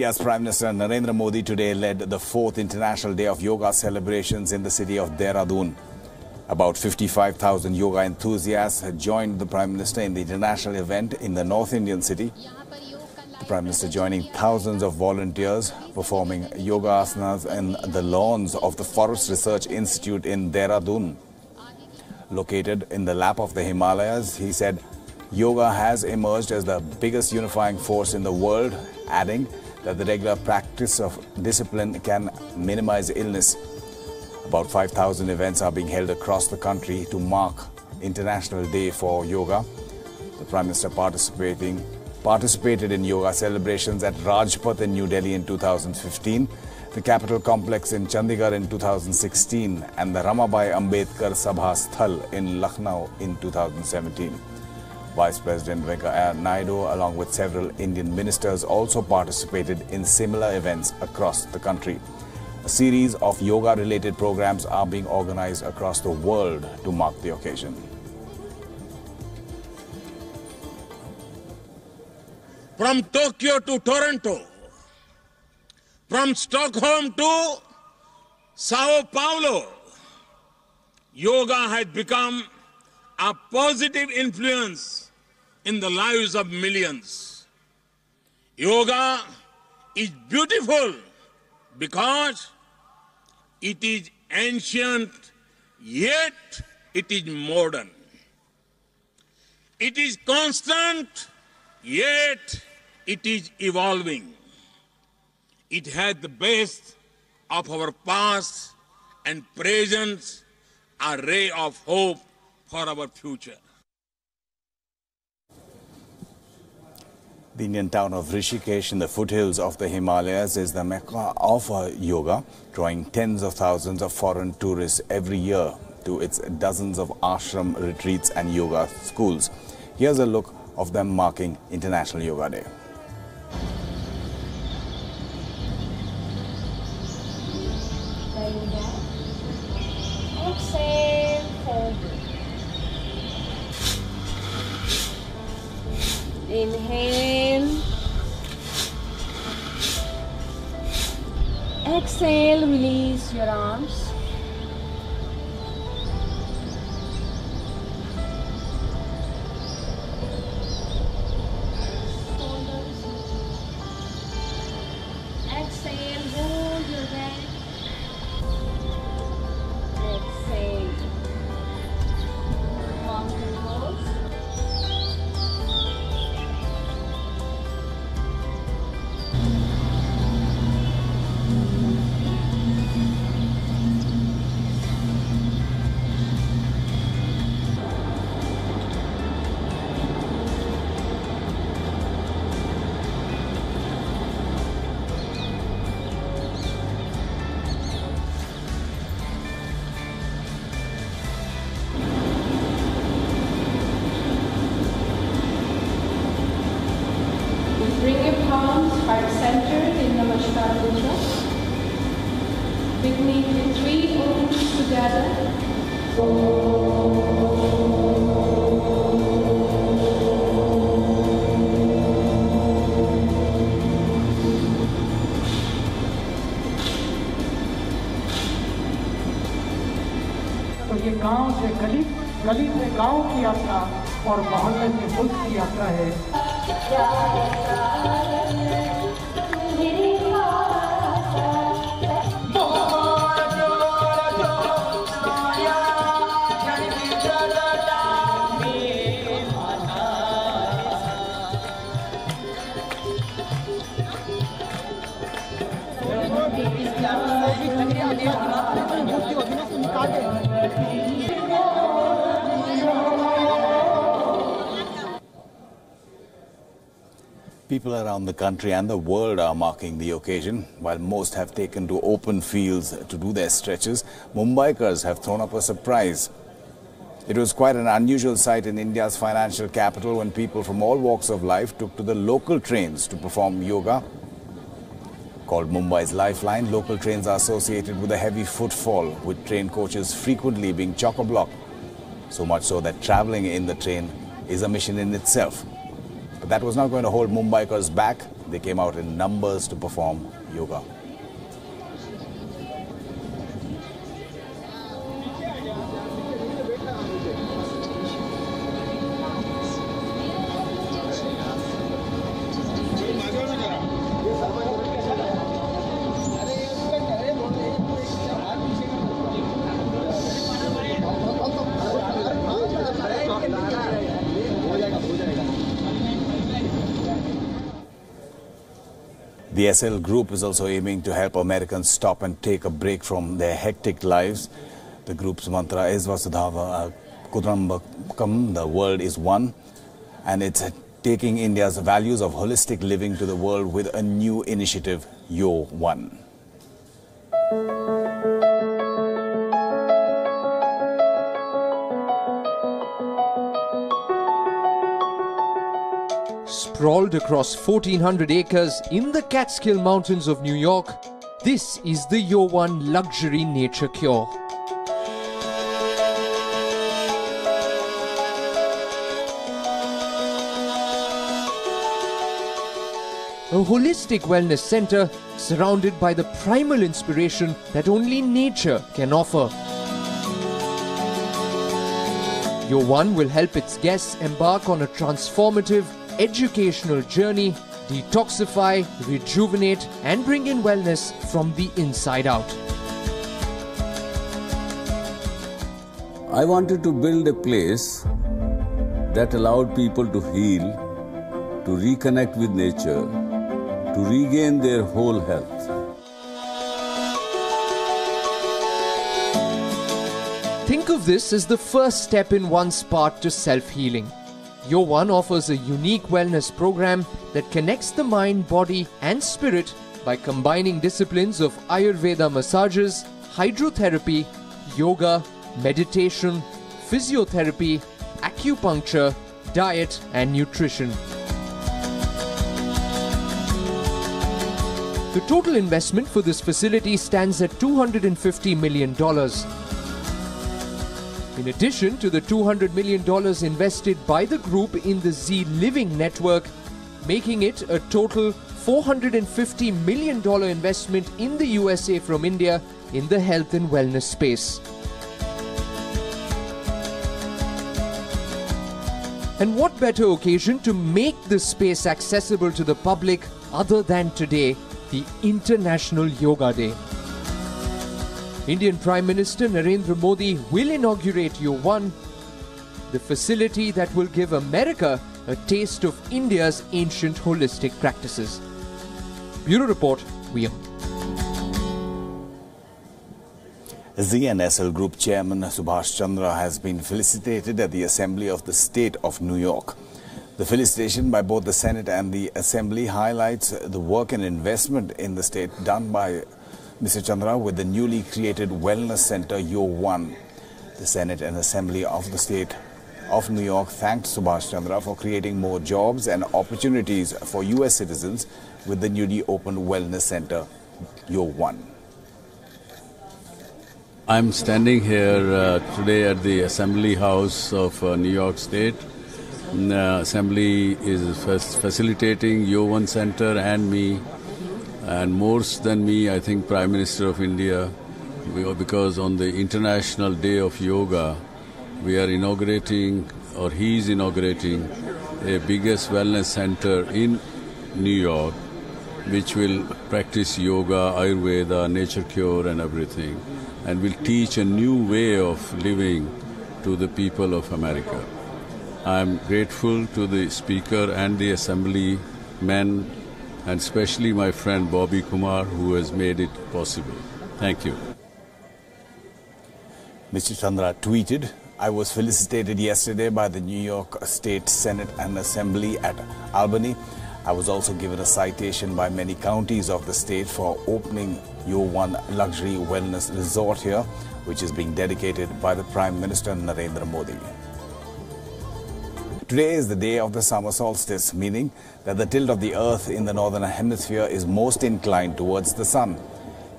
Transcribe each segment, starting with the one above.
India's Prime Minister Narendra Modi today led the 4th International Day of Yoga celebrations in the city of Dehradun. About 55,000 yoga enthusiasts had joined the Prime Minister in the international event in the North Indian city. The Prime Minister joining thousands of volunteers performing yoga asanas in the lawns of the Forest Research Institute in Dehradun. Located in the lap of the Himalayas, he said yoga has emerged as the biggest unifying force in the world, adding that the regular practice of discipline can minimize illness. About 5,000 events are being held across the country to mark International Day for Yoga. The Prime Minister participated in yoga celebrations at Rajpath in New Delhi in 2015, the Capitol Complex in Chandigarh in 2016 and the Ramabai Ambedkar Sabha Sthal in Lucknow in 2017. Vice President Venkaiah Naidu, along with several Indian ministers, also participated in similar events across the country. A series of yoga-related programs are being organized across the world to mark the occasion. From Tokyo to Toronto, from Stockholm to Sao Paulo, yoga has become a positive influence in the lives of millions. Yoga is beautiful because it is ancient, yet it is modern. It is constant, yet it is evolving. It has the best of our past and present, a ray of hope for our future. The Indian town of Rishikesh in the foothills of the Himalayas is the mecca of yoga, drawing tens of thousands of foreign tourists every year to its dozens of ashram retreats and yoga schools. Here's a look of them marking International Yoga Day. Exhale, forward. Inhale. Exhale, release your arms. Shoulders. Exhale, hold your head. Exhale. Mountain pose. Bring your palms heart-centered in Namaskar Mudra. Beginning with 3 Oms together. तो ये गांव से गली, गली से गांव की यात्रा और मोहल्ले से मुल्क की यात्रा है। People around the country and the world are marking the occasion. While most have taken to open fields to do their stretches, Mumbaikars have thrown up a surprise. It was quite an unusual sight in India's financial capital when people from all walks of life took to the local trains to perform yoga. Called Mumbai's Lifeline, local trains are associated with a heavy footfall, with train coaches frequently being chock-a-block. So much so that travelling in the train is a mission in itself. But that was not going to hold Mumbaikars back. They came out in numbers to perform yoga. The SL group is also aiming to help Americans stop and take a break from their hectic lives. The group's mantra is Vasudhaiva Kutumbakam, the world is one, and it's taking India's values of holistic living to the world with a new initiative, WION. Sprawled across 1,400 acres in the Catskill Mountains of New York, this is the WION Luxury Nature Cure. A holistic wellness center surrounded by the primal inspiration that only nature can offer. WION will help its guests embark on a transformative, educational journey, detoxify, rejuvenate, and bring in wellness from the inside out. I wanted to build a place that allowed people to heal, to reconnect with nature, to regain their whole health. Think of this as the first step in one's path to self-healing. WION offers a unique wellness program that connects the mind, body and spirit by combining disciplines of Ayurveda massages, hydrotherapy, yoga, meditation, physiotherapy, acupuncture, diet and nutrition. The total investment for this facility stands at $250 million. In addition to the $200 million invested by the group in the Z Living network, making it a total $450 million investment in the USA from India in the health and wellness space. And what better occasion to make this space accessible to the public other than today, the International Yoga Day. Indian Prime Minister Narendra Modi will inaugurate WION, the facility that will give America a taste of India's ancient holistic practices. Bureau Report, WION. ZNSL Group Chairman Subhash Chandra has been felicitated at the Assembly of the State of New York. The felicitation by both the Senate and the Assembly highlights the work and investment in the state done by Mr. Chandra with the newly created Wellness Center WION. The Senate and Assembly of the State of New York thanked Subhash Chandra for creating more jobs and opportunities for US citizens with the newly opened Wellness Center WION. I'm standing here today at the Assembly House of New York State. The Assembly is facilitating WION Center and me. And more than me, I think Prime Minister of India, because on the International Day of Yoga, we are inaugurating, or he is inaugurating, a biggest wellness center in New York, which will practice yoga, Ayurveda, nature cure and everything, and will teach a new way of living to the people of America. I am grateful to the Speaker and the Assemblymen, and especially my friend Bobby Kumar, who has made it possible. Thank you. Mr. Chandra tweeted, "I was felicitated yesterday by the New York State Senate and Assembly at Albany. I was also given a citation by many counties of the state for opening WION Luxury Wellness Resort here, which is being dedicated by the Prime Minister Narendra Modi." Today is the day of the summer solstice, meaning that the tilt of the earth in the northern hemisphere is most inclined towards the sun.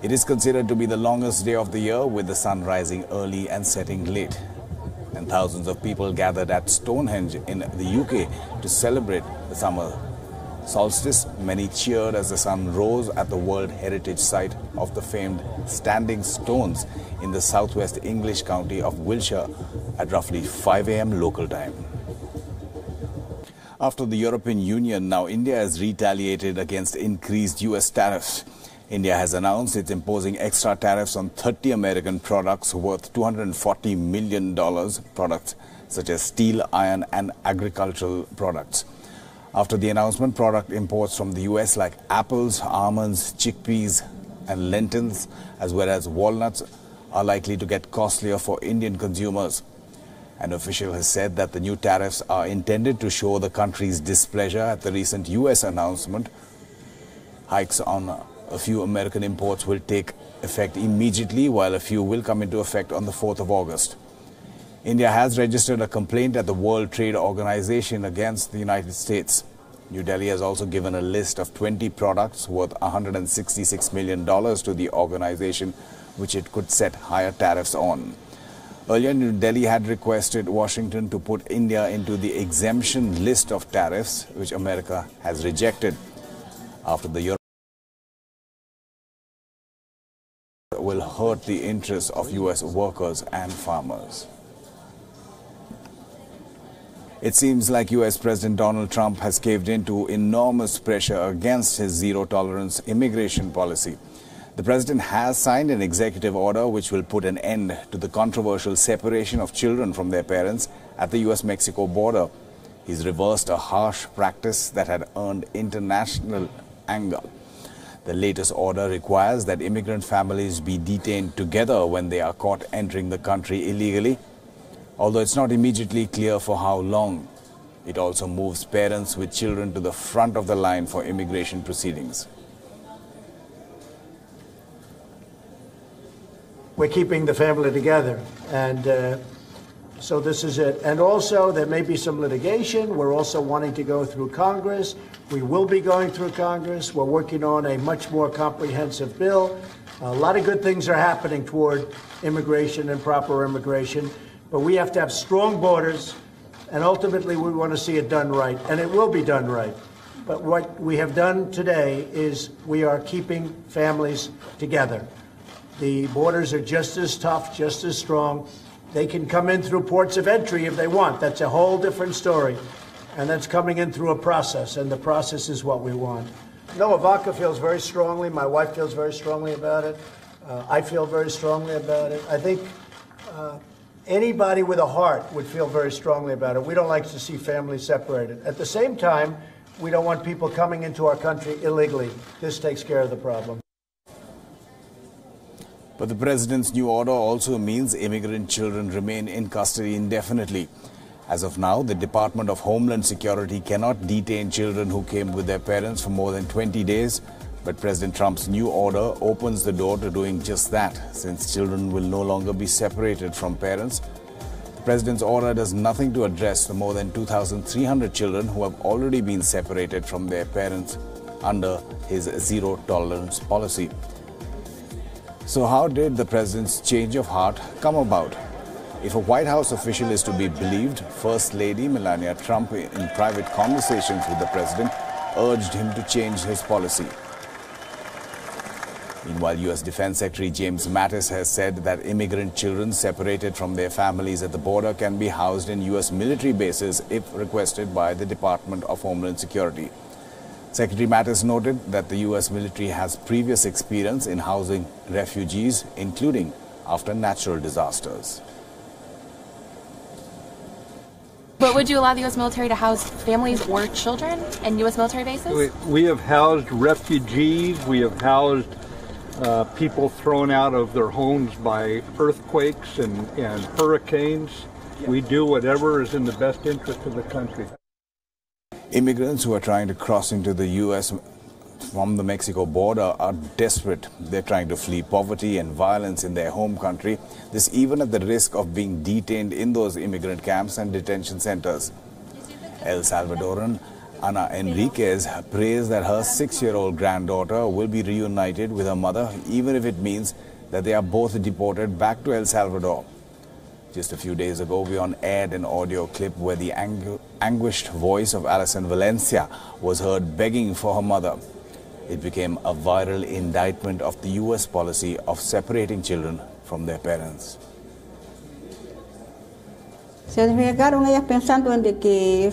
It is considered to be the longest day of the year, with the sun rising early and setting late. And thousands of people gathered at Stonehenge in the UK to celebrate the summer solstice, many cheered as the sun rose at the World Heritage Site of the famed Standing Stones in the southwest English county of Wiltshire at roughly 5 a.m. local time. After the European Union, now India has retaliated against increased US tariffs. India has announced it's imposing extra tariffs on 30 American products worth $240 million, products such as steel, iron and agricultural products. After the announcement, product imports from the US like apples, almonds, chickpeas and lentils, as well as walnuts, are likely to get costlier for Indian consumers. An official has said that the new tariffs are intended to show the country's displeasure at the recent US announcement. Hikes on a few American imports will take effect immediately, while a few will come into effect on the 4th of August. India has registered a complaint at the World Trade Organization against the United States. New Delhi has also given a list of 20 products worth $166 million to the organization, which it could set higher tariffs on. Earlier, New Delhi had requested Washington to put India into the exemption list of tariffs, which America has rejected. After the Europe will hurt the interests of US workers and farmers. It seems like US President Donald Trump has caved into enormous pressure against his zero-tolerance immigration policy. The president has signed an executive order which will put an end to the controversial separation of children from their parents at the US-Mexico border. He's reversed a harsh practice that had earned international anger. The latest order requires that immigrant families be detained together when they are caught entering the country illegally. Although it's not immediately clear for how long, it also moves parents with children to the front of the line for immigration proceedings. We're keeping the family together, and so this is it. And also, there may be some litigation. We're also wanting to go through Congress. We will be going through Congress. We're working on a much more comprehensive bill. A lot of good things are happening toward immigration and proper immigration. But we have to have strong borders, and ultimately we want to see it done right, and it will be done right. But what we have done today is we are keeping families together. The borders are just as tough, just as strong. They can come in through ports of entry if they want. That's a whole different story. And that's coming in through a process, and the process is what we want. No, Ivanka feels very strongly. My wife feels very strongly about it. I feel very strongly about it. I think anybody with a heart would feel very strongly about it. We don't like to see families separated. At the same time, we don't want people coming into our country illegally. This takes care of the problem. But the president's new order also means immigrant children remain in custody indefinitely. As of now, the Department of Homeland Security cannot detain children who came with their parents for more than 20 days. But President Trump's new order opens the door to doing just that, since children will no longer be separated from parents. The president's order does nothing to address the more than 2,300 children who have already been separated from their parents under his zero-tolerance policy. So how did the president's change of heart come about? If a White House official is to be believed, First Lady Melania Trump, in private conversations with the president, urged him to change his policy. Meanwhile, U.S. Defense Secretary James Mattis has said that immigrant children separated from their families at the border can be housed in U.S. military bases if requested by the Department of Homeland Security. Secretary Mattis noted that the U.S. military has previous experience in housing refugees, including after natural disasters. But would you allow the U.S. military to house families or children in U.S. military bases? We have housed refugees. We have housed people thrown out of their homes by earthquakes and hurricanes. We do whatever is in the best interest of the country. Immigrants who are trying to cross into the U.S. from the Mexico border are desperate. They're trying to flee poverty and violence in their home country, this even at the risk of being detained in those immigrant camps and detention centers. El Salvadoran Ana Enriquez prays that her 6-year-old granddaughter will be reunited with her mother, even if it means that they are both deported back to El Salvador. Just a few days ago, WION aired an audio clip where the anguished voice of Alison Valencia was heard begging for her mother. It became a viral indictment of the US policy of separating children from their parents. Se arriesgaron ellas pensando en de que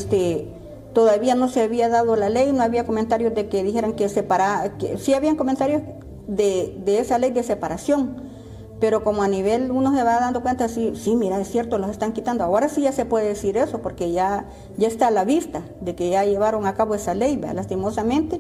todavía no se había dado la ley, no había comentarios de que dijeran que sí habían comentarios de esa ley de separación. Pero como a nivel uno se va dando cuenta, sí, mira, es cierto, los están quitando. Ahora sí ya se puede decir eso, porque ya está a la vista de que ya llevaron a cabo esa ley, lastimosamente.